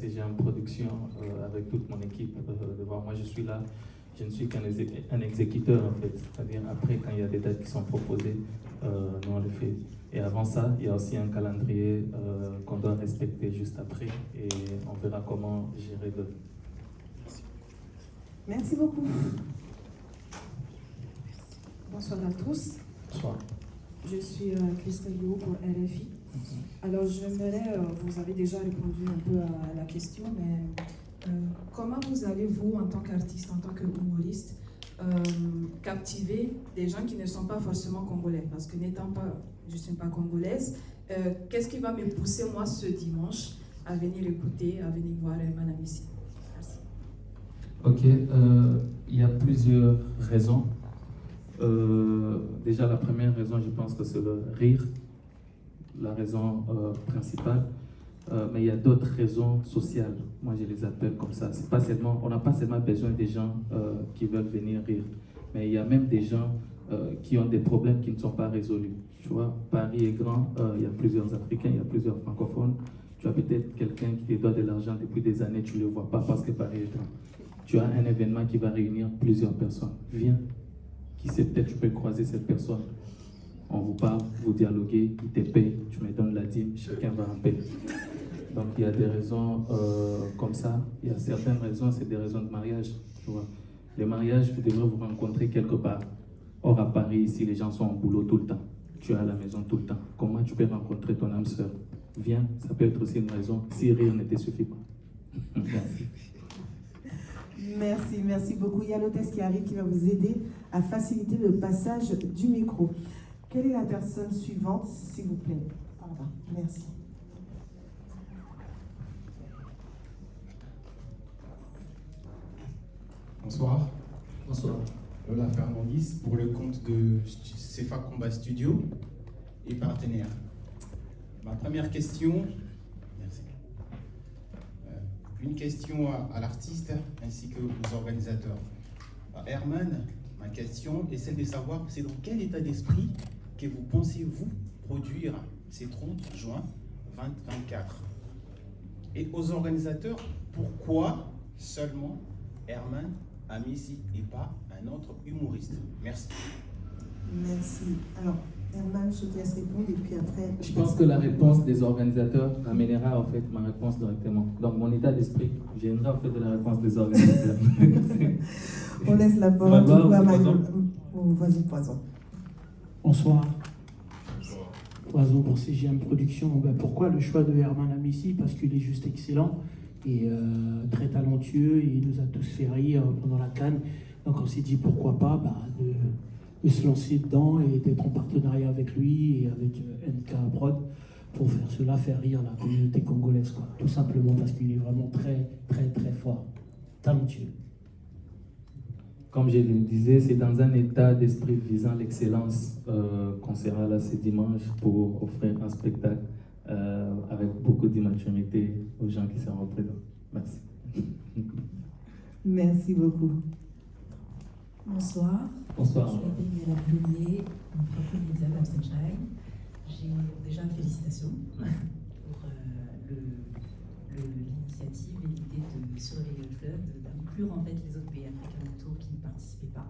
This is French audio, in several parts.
CGM Production avec toute mon équipe devant moi. Je suis là, je ne suis qu'un exécuteur en fait. C'est-à-dire après, quand il y a des dates qui sont proposées, nous on le fait. Et avant ça, il y a aussi un calendrier qu'on doit respecter juste après et on verra comment gérer le... Merci beaucoup. Bonsoir à tous. Bonsoir. Je suis Christelle Léo pour RFI. Alors, j'aimerais, vous avez déjà répondu un peu à la question, mais comment vous allez, vous, en tant qu'artiste, en tant qu'humoriste, captiver des gens qui ne sont pas forcément congolais? Parce que n'étant pas, je ne suis pas congolaise, qu'est-ce qui va me pousser, moi, ce dimanche, à venir écouter, à venir voir Herman Amissi? Merci. Ok, il y a plusieurs raisons. Déjà, la première raison, je pense que c'est le rire, la raison principale. Mais il y a d'autres raisons sociales. Moi, je les appelle comme ça. C'est pas seulement, on n'a pas seulement besoin des gens qui veulent venir rire, mais il y a même des gens qui ont des problèmes qui ne sont pas résolus. Tu vois, Paris est grand, il y a plusieurs Africains, il y a plusieurs francophones. Tu as peut-être quelqu'un qui te doit de l'argent depuis des années, tu ne le vois pas parce que Paris est grand. Tu as un événement qui va réunir plusieurs personnes. Viens. Qui sait, peut-être tu peux croiser cette personne. On vous parle, vous dialoguez, il te paye, tu me donnes la dîme, chacun va en payer. Donc il y a des raisons comme ça. Il y a certaines raisons, c'est des raisons de mariage. Tu vois. Les mariages, vous devrez vous rencontrer quelque part. Or à Paris, ici, les gens sont au boulot tout le temps. Tu es à la maison tout le temps. Comment tu peux rencontrer ton âme sœur? Viens, ça peut être aussi une raison, si rire ne te suffit pas. Merci. Merci beaucoup. Il y a l'hôtesse qui arrive qui va vous aider à faciliter le passage du micro. Quelle est la personne suivante, s'il vous plaît? Par là. Merci. Bonsoir. Bonsoir. Lola Fernandis pour le compte de CFA Combat Studio et partenaire. Ma première question, merci. Une question à l'artiste ainsi que aux organisateurs. Herman, ma question est celle de savoir c'est dans quel état d'esprit que vous pensez vous produire ces 30 juin 2024. Et aux organisateurs, pourquoi seulement Herman Amissi et pas un autre humoriste? Merci. Merci. Alors, Herman, je te laisse répondre et puis après... Je pense que la réponse des organisateurs amènera en fait ma réponse directement. Donc mon état d'esprit viendra en fait de la réponse des organisateurs. On laisse la parole du coup à Manon. Vas-y, Poison. Bonsoir. Poison pour CGM Production. Pourquoi le choix de Herman Amissi? Parce qu'il est juste excellent et très talentueux. Et il nous a tous fait rire pendant la CAN. Donc on s'est dit pourquoi pas de se lancer dedans et d'être en partenariat avec lui et avec NK Prod pour faire cela, faire rire la communauté congolaise, quoi. Tout simplement parce qu'il est vraiment très fort, talentueux. Comme je le disais, c'est dans un état d'esprit visant l'excellence qu'on sera là ce dimanche pour offrir un spectacle avec beaucoup d'immaturité aux gens qui seront présents. Merci. Merci beaucoup. Bonsoir. Bonsoir. Je m'appelle Mira Bloulier, mon propre média Love Sunshine. J'ai déjà félicitations pour l'initiative et l'idée de surveiller le fleuve, d'inclure en fait les autres pays africains autour qui ne participaient pas.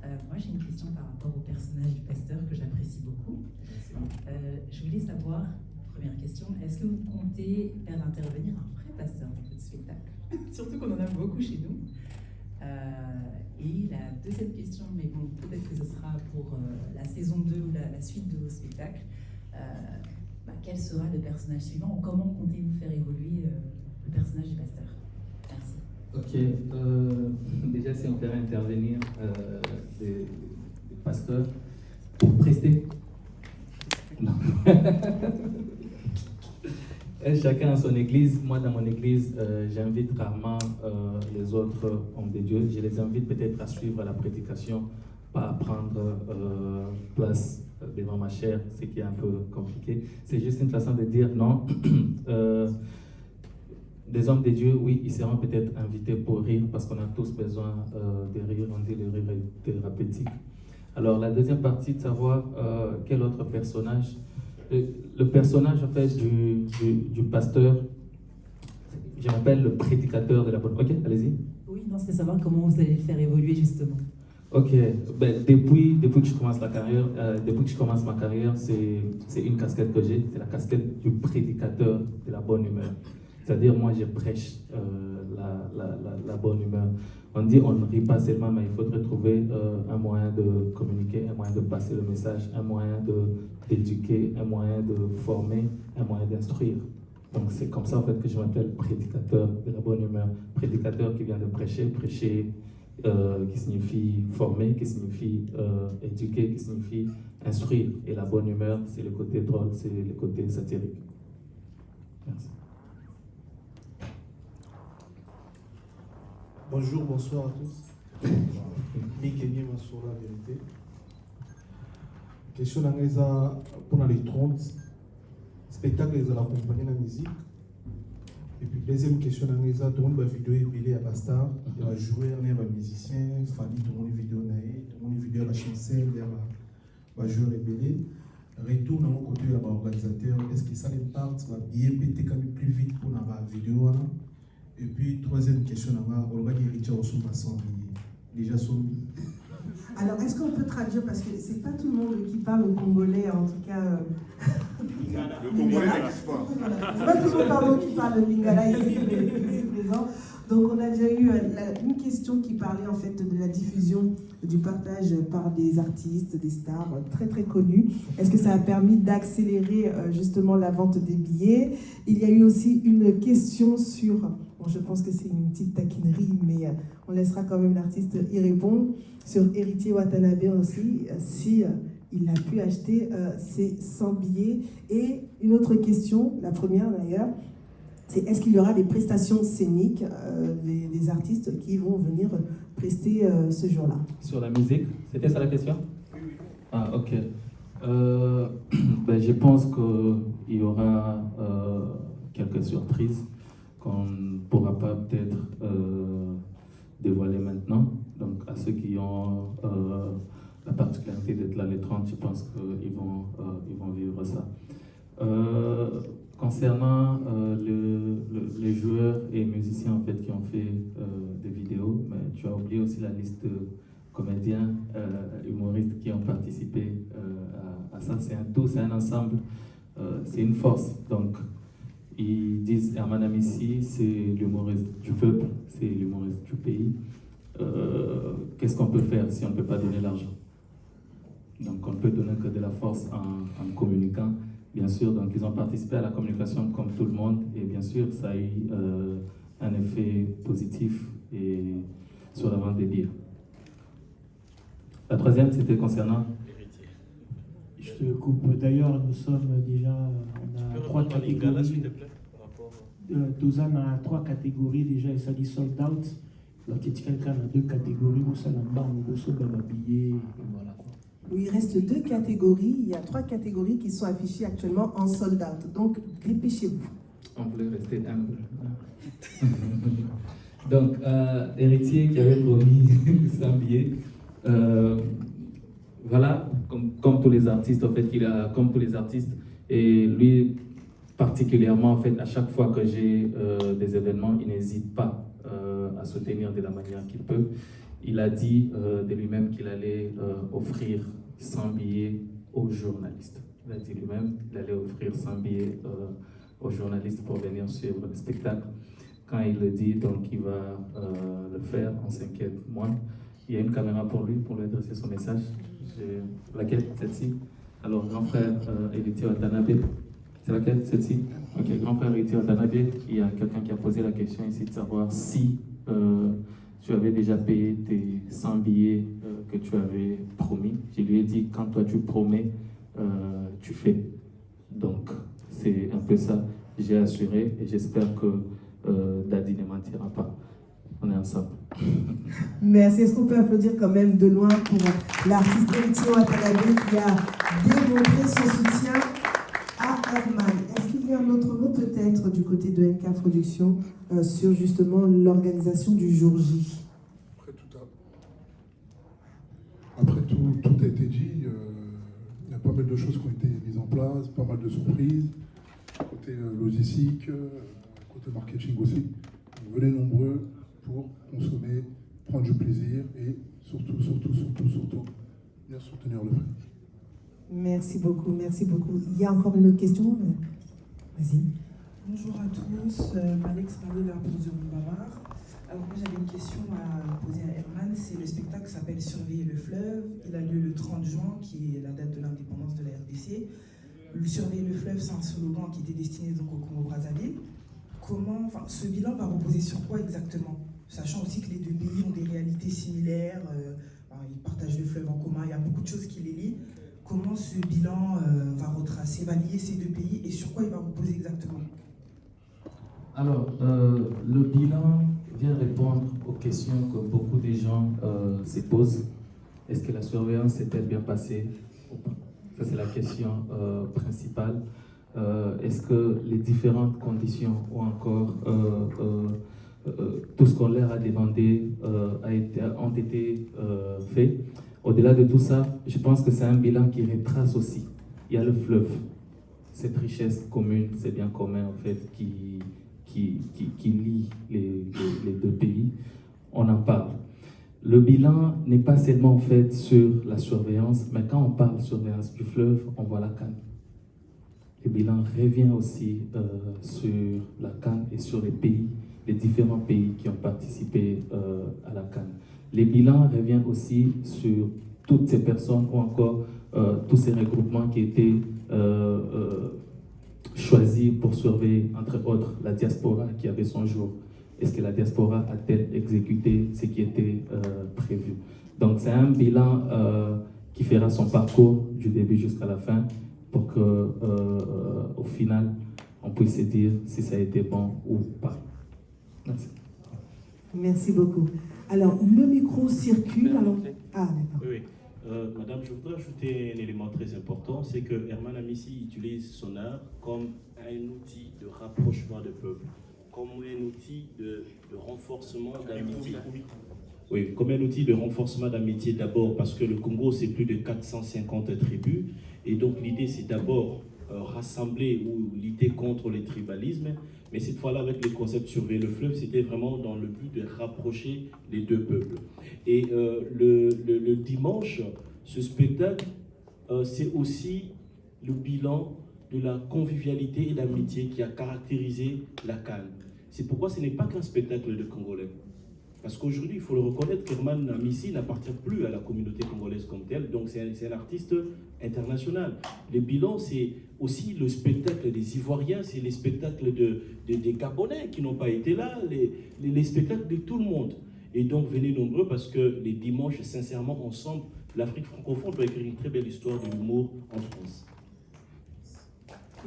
Moi j'ai une question par rapport au personnage du pasteur que j'apprécie beaucoup. Je voulais savoir, première question, est-ce que vous comptez faire intervenir un vrai pasteur dans votre spectacle? Surtout qu'on en a beaucoup chez nous. Et la deuxième question, mais bon, peut-être que ce sera pour la saison 2 ou la suite de vos spectacles, quel sera le personnage suivant ou comment comptez-vous faire évoluer le personnage du pasteur? Merci. Ok, déjà si on fait intervenir des pasteurs pour prester. Non. Chacun a son église. Moi, dans mon église, j'invite rarement les autres hommes de Dieu. Je les invite peut-être à suivre la prédication, pas à prendre place devant ma chair, ce qui est un peu compliqué. C'est juste une façon de dire non. Des hommes de Dieu, oui, ils seront peut-être invités pour rire parce qu'on a tous besoin de rire. On dit le rire est thérapeutique. Alors, la deuxième partie, de savoir quel autre personnage. Le personnage en fait du pasteur, je m'appelle le prédicateur de la bonne... Ok, allez-y. Oui, non, c'était savoir comment vous allez le faire évoluer justement. Ok, ben, depuis que je commence ma carrière, c'est une casquette que j'ai, c'est la casquette du prédicateur de la bonne humeur. C'est-à-dire, moi, je prêche la bonne humeur. On dit on ne rit pas seulement, mais il faudrait trouver un moyen de communiquer, un moyen de passer le message, un moyen d'éduquer, un moyen de former, un moyen d'instruire. Donc c'est comme ça en fait que je m'appelle prédicateur de la bonne humeur. Prédicateur qui vient de prêcher qui signifie former, qui signifie éduquer, qui signifie instruire. Et la bonne humeur, c'est le côté drôle, c'est le côté satirique. Merci. Bonjour, bonsoir à tous. Mikeni Massoura, vérité. Question pour les 30 spectacles de la compagnie de la musique. Et puis deuxième question, tout le monde va vidéo et à Bastard, il va jouer, il va musicien, Fali, tout le monde vidéo, tout le monde vidéo à la chancelle, il va jouer rebellé. Retour dans mon côté, il y a organisateur, est-ce que ça les part, va bien péter quand même plus vite pour la vidéo. Et puis troisième question, on va dire Richard Oussouma déjà son. Alors, est-ce qu'on peut traduire, parce que c'est pas tout le monde qui parle au congolais, en tout cas. Le congolais n'existe pas. C'est pas tout le monde qui parle de lingala ici présent. Donc, on a déjà eu une question qui parlait en fait de la diffusion du partage par des artistes, des stars très très connus. Est-ce que ça a permis d'accélérer justement la vente des billets? Il y a eu aussi une question sur, bon, je pense que c'est une petite taquinerie, mais on laissera quand même l'artiste y répondre, sur Héritier Watanabe aussi, si il a pu acheter ses 100 billets. Et une autre question, la première d'ailleurs, c'est est-ce qu'il y aura des prestations scéniques des artistes qui vont venir prester ce jour-là? Sur la musique, c'était ça la question? Oui. Ah, ok. Ben, je pense qu'il y aura quelques surprises qu'on ne pourra pas peut-être dévoiler maintenant. Donc, à ceux qui ont la particularité d'être là les 30, je pense qu'ils vont vivre ça. Concernant les joueurs et musiciens en fait, qui ont fait des vidéos, mais tu as oublié aussi la liste de comédiens, humoristes qui ont participé à ça. C'est un tout, c'est un ensemble, c'est une force. Donc, ils disent Herman Amissi, c'est l'humoriste du peuple, c'est l'humoriste du pays. Qu'est-ce qu'on peut faire si on ne peut pas donner l'argent? Donc, on ne peut donner que de la force en communiquant. Bien sûr, donc ils ont participé à la communication comme tout le monde et bien sûr, ça a eu un effet positif sur la vente des billets. La troisième, c'était concernant... Je te coupe. D'ailleurs, nous sommes déjà... On a 3 catégories. Dozan a 3 catégories déjà et ça dit sold out. Donc, il y a quelqu'un a 2 catégories. Nous sommes en bas, nous sommes billets. Voilà. Oui, il reste 2 catégories. Il y a 3 catégories qui sont affichées actuellement en sold out. Donc, dépêchez-vous. On voulait rester humble. Donc, Héritier qui avait promis 100 billets. Voilà, comme tous les artistes, en fait, comme tous les artistes. Et lui, particulièrement, en fait, à chaque fois que j'ai des événements, il n'hésite pas à soutenir de la manière qu'il peut. Il a dit de lui-même qu'il allait offrir 100 billets aux journalistes. Il a dit lui-même qu'il allait offrir 100 billets aux journalistes pour venir suivre le spectacle. Quand il le dit, donc il va le faire, on s'inquiète moins. Il y a une caméra pour lui adresser son message. Laquelle? Celle-ci. Alors, grand frère Héritier Watanabe. C'est laquelle? Celle-ci? Ok, grand frère Héritier Watanabe, il y a quelqu'un qui a posé la question ici de savoir si tu avais déjà payé tes 100 billets que tu avais promis. Je lui ai dit, quand toi tu promets, tu fais. Donc, c'est un peu ça. J'ai assuré et j'espère que Daddy ne mentira pas. On est ensemble. Merci. Est-ce qu'on peut applaudir quand même de loin pour l'artiste Héritier Watanabe qui a démontré son soutien à Herman? Est-ce qu'il y a un autre mot peut-être du côté de NK Productions sur justement l'organisation du jour J? Après tout a été dit, il y a pas mal de choses qui ont été mises en place, pas mal de surprises, côté logistique, côté marketing aussi. Donc, venez nombreux pour consommer, prendre du plaisir et surtout, venir soutenir le frère. Merci beaucoup, merci beaucoup. Il y a encore une autre question? Vas-y. Bonjour à tous, Alex Marie pour The Bavard. Alors moi j'avais une question à poser à Herman, c'est le spectacle qui s'appelle Surveiller le fleuve, il a lieu le 30 juin qui est la date de l'indépendance de la RDC. Le Surveiller le fleuve c'est un slogan qui était destiné donc au Congo-Brazzaville. Ce bilan va reposer sur quoi exactement? Sachant aussi que les deux pays ont des réalités similaires, ils partagent le fleuve en commun, il y a beaucoup de choses qui les lient. Comment ce bilan va lier ces deux pays et sur quoi il va reposer exactement? Alors, le bilan vient répondre aux questions que beaucoup de gens se posent. Est-ce que la surveillance s'est-elle bien passée ou pas? Ça, c'est la question principale. Est-ce que les différentes conditions ou encore tout ce qu'on leur a demandé ont été faits? Au-delà de tout ça, je pense que c'est un bilan qui retrace aussi. Il y a le fleuve, cette richesse commune, ces biens communs en fait, qui lie les deux pays. On en parle. Le bilan n'est pas seulement en fait sur la surveillance, mais quand on parle de surveillance du fleuve, on voit la CAN. Le bilan revient aussi sur la CAN et sur les différents pays qui ont participé à la CAN. Les bilans reviennent aussi sur toutes ces personnes ou encore tous ces regroupements qui étaient choisis pour surveiller, entre autres, la diaspora qui avait son jour. Est-ce que la diaspora a-t-elle exécuté ce qui était prévu? Donc c'est un bilan qui fera son parcours du début jusqu'à la fin pour que, au final, on puisse se dire si ça a été bon ou pas. Merci. Merci beaucoup. Alors, le micro circule. Alors... Ah, d'accord. Oui. Madame, je voudrais ajouter un élément très important, c'est que Herman Amissi utilise son art comme un outil de rapprochement de peuple, comme un outil de renforcement d'amitié. Oui, comme un outil de renforcement d'amitié d'abord, parce que le Congo, c'est plus de 450 tribus, et donc l'idée, c'est d'abord rassembler ou lutter contre les tribalismes, mais cette fois-là, avec le concept Surveiller le fleuve, c'était vraiment dans le but de rapprocher les deux peuples. Et le dimanche, ce spectacle, c'est aussi le bilan de la convivialité et l'amitié qui a caractérisé la CAN. C'est pourquoi ce n'est pas qu'un spectacle de Congolais. Parce qu'aujourd'hui, il faut le reconnaître, qu'Herman Amissi n'appartient plus à la communauté congolaise comme telle, donc c'est un artiste international. Le bilan, c'est aussi le spectacle des Ivoiriens, c'est les spectacles des Gabonais qui n'ont pas été là, les spectacles de tout le monde. Et donc, venez nombreux parce que les dimanches, sincèrement, ensemble, l'Afrique francophone peut écrire une très belle histoire de l'humour en France.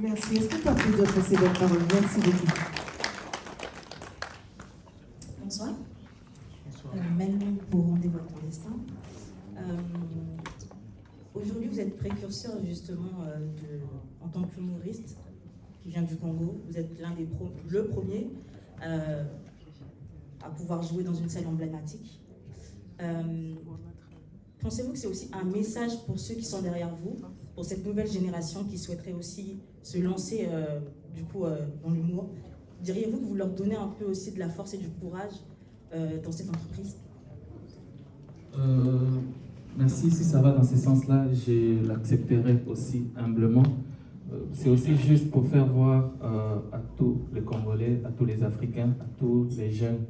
Merci. Est-ce qu'on peut applaudir pour ces belles paroles? Merci beaucoup. Bonsoir. Manon pour Rendez-vous à ton destin. Aujourd'hui, vous êtes précurseur justement en tant qu'humoriste qui vient du Congo. Vous êtes le premier à pouvoir jouer dans une salle emblématique. Pensez-vous que c'est aussi un message pour ceux qui sont derrière vous, pour cette nouvelle génération qui souhaiterait aussi se lancer dans l'humour? Diriez-vous que vous leur donnez un peu aussi de la force et du courage dans cette entreprise? Merci, si ça va dans ce sens-là, je l'accepterai aussi humblement. C'est aussi juste pour faire voir à tous les Congolais, à tous les Africains, à tous les jeunes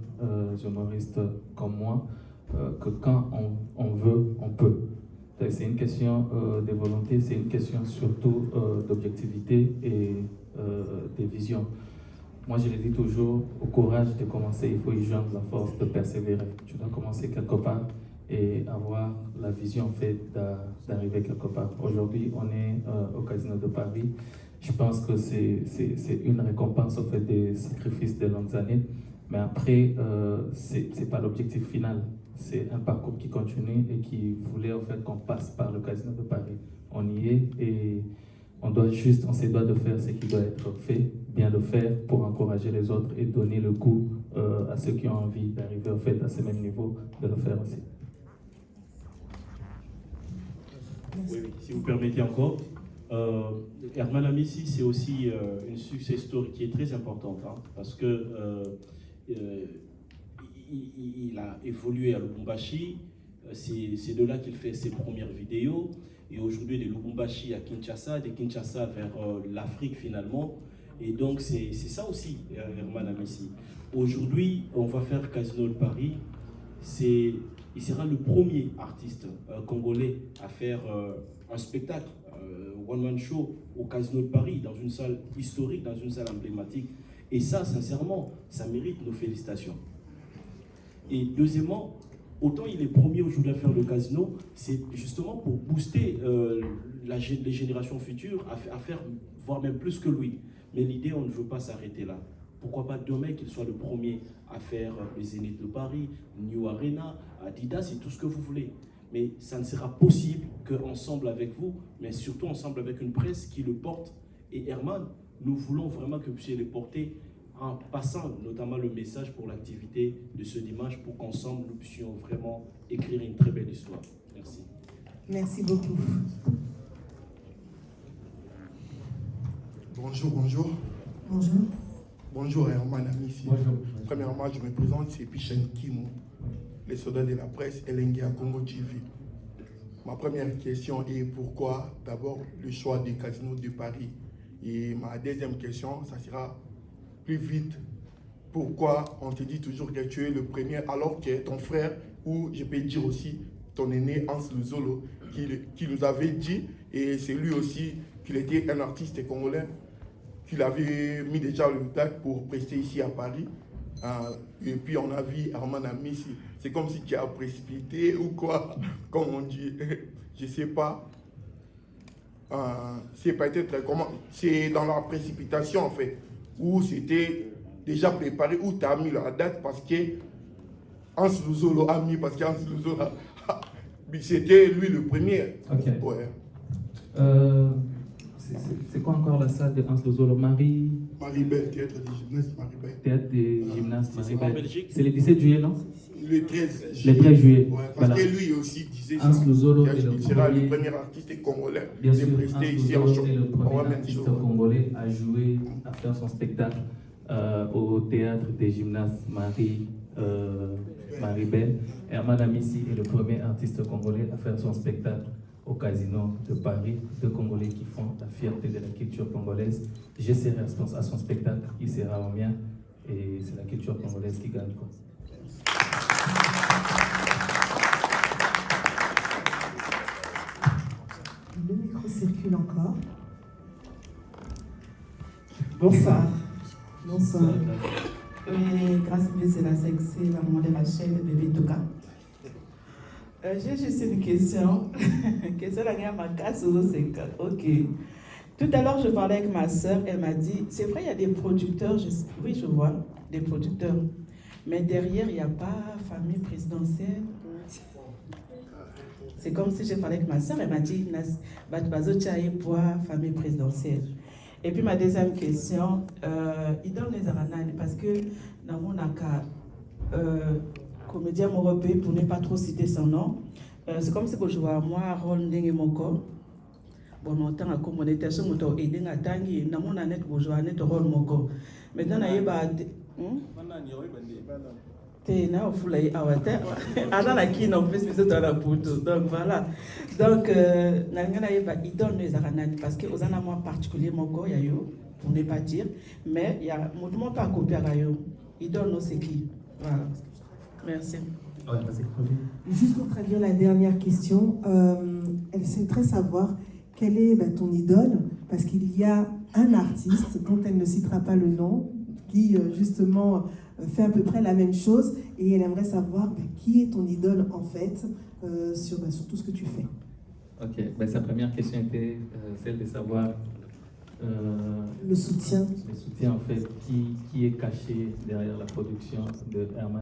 humoristes comme moi, que quand on veut, on peut. C'est une question de volonté, c'est une question surtout d'objectivité et de vision. Moi, je le dis toujours, au courage de commencer, il faut y joindre la force de persévérer. Tu dois commencer quelque part et avoir la vision en fait d'arriver quelque part. Aujourd'hui, on est au Casino de Paris. Je pense que c'est une récompense en fait des sacrifices de longues années. Mais après, c'est pas l'objectif final. C'est un parcours qui continue et qui voulait en fait qu'on passe par le Casino de Paris. On y est et on se doit de faire ce qui doit être fait, bien le faire pour encourager les autres et donner le goût à ceux qui ont envie d'arriver en fait à ce même niveau, de le faire aussi. Oui, si vous permettez encore, Herman Amissi, c'est aussi une success story qui est très importante, hein, parce que il a évolué à Lubumbashi, c'est de là qu'il fait ses premières vidéos, et aujourd'hui de Lubumbashi à Kinshasa, de Kinshasa vers l'Afrique finalement, et donc c'est ça aussi Herman Amissi. Aujourd'hui, on va faire Casino de Paris, il sera le premier artiste congolais à faire un spectacle, one-man show au Casino de Paris, dans une salle historique, dans une salle emblématique. Et ça, sincèrement, ça mérite nos félicitations. Et deuxièmement, autant il est premier aujourd'hui à faire le Casino, c'est justement pour booster les générations futures à faire, voire même plus que lui. Mais l'idée, on ne veut pas s'arrêter là. Pourquoi pas demain qu'il soit le premier à faire les Zénith de Paris, New Arena, Adidas et tout ce que vous voulez. Mais ça ne sera possible qu'ensemble avec vous, mais surtout ensemble avec une presse qui le porte. Et Herman, nous voulons vraiment que vous puissiez le porter en passant notamment le message pour l'activité de ce dimanche pour qu'ensemble nous puissions vraiment écrire une très belle histoire. Merci. Merci beaucoup. Bonjour, bonjour. Bonjour. Bonjour Herman Amissi. Bonjour. Premièrement, je me présente, c'est Pichen Kimo, les soldats de la presse, Elengue à Congo TV. Ma première question est pourquoi d'abord le choix des casinos de Paris? Et ma deuxième question, ça sera plus vite. Pourquoi on te dit toujours que tu es le premier alors que ton frère, ou je peux dire aussi ton aîné Hans Luzolo, qui nous avait dit, et c'est lui aussi qu'il était un artiste congolais, qu'il avait mis déjà le date pour prester ici à Paris. Et puis on a vu Herman Amissi. C'est comme si tu as précipité ou quoi, comme on dit. Je ne sais pas. C'est peut-être comment. C'est dans la précipitation en fait. Ou c'était déjà préparé, ou tu as mis la date parce que Hans Luzolo a mis, parce qu'Hans Luzolo c'était lui le premier. Ok. Ouais. C'est quoi encore la salle de Hans Luzolo? Maribel, théâtre des gymnastes Maribel. Théâtre des gymnastes C'est en Belgique? C'est le 17 juillet, non? Le 13 juillet. Le 13 juillet. Ouais, parce voilà. que lui aussi disait Hans Luzolo il sera le premier artiste congolais Bien sûr, de Hans prester ici en Luzolo show. est le premier Ouais, même artiste show. congolais à jouer, à faire son spectacle au théâtre des gymnastes Maribel. Herman Amissi est le premier artiste congolais à faire son spectacle au Casino de Paris. Deux Congolais qui font la fierté de la culture congolaise. Je serai à son spectacle, il sera au mien, et c'est la culture congolaise qui gagne, quoi. Le micro circule encore. Bonsoir. Bonsoir. Oui, grâce à Dieu, c'est la sexy, la maman de Rachel, le bébé Toka. J'ai juste une question. Question de ma casse aux 5 ans. Ok. Tout à l'heure, je parlais avec ma soeur. Elle m'a dit, c'est vrai, il y a des producteurs. Oui, je vois, des producteurs. Mais derrière, il n'y a pas famille présidentielle. C'est comme si je parlais avec ma soeur. Elle m'a dit, pour famille présidentielle. Et puis ma deuxième question, il donne les aranani parce que dans mon cas, comédien européen, pour ne pas trop citer son nom, c'est comme si je vois moi, rôle de mon corps. Bon, on a comme on était sur mon tour, et d'un tangi, dans mon année, je vois un rôle mon corps. Maintenant, il y a na ofula awata ana la qui non plus mais dans la photo donc voilà donc nangana yeba idole les aranani parce que aux moi particulièrement go ya yo pour ne pas dire mais il y a mouvement pas copier à yo idole c'est qui voilà merci. Ouais, vas-y. Juste pour traduire la dernière question, elle souhaiterait savoir quel est ton idole, parce qu'il y a un artiste dont elle ne citera pas le nom qui justement fait à peu près la même chose, et elle aimerait savoir qui est ton idole en fait sur tout ce que tu fais. Ok, sa première question était celle de savoir le soutien en fait, qui est caché derrière la production de Herman.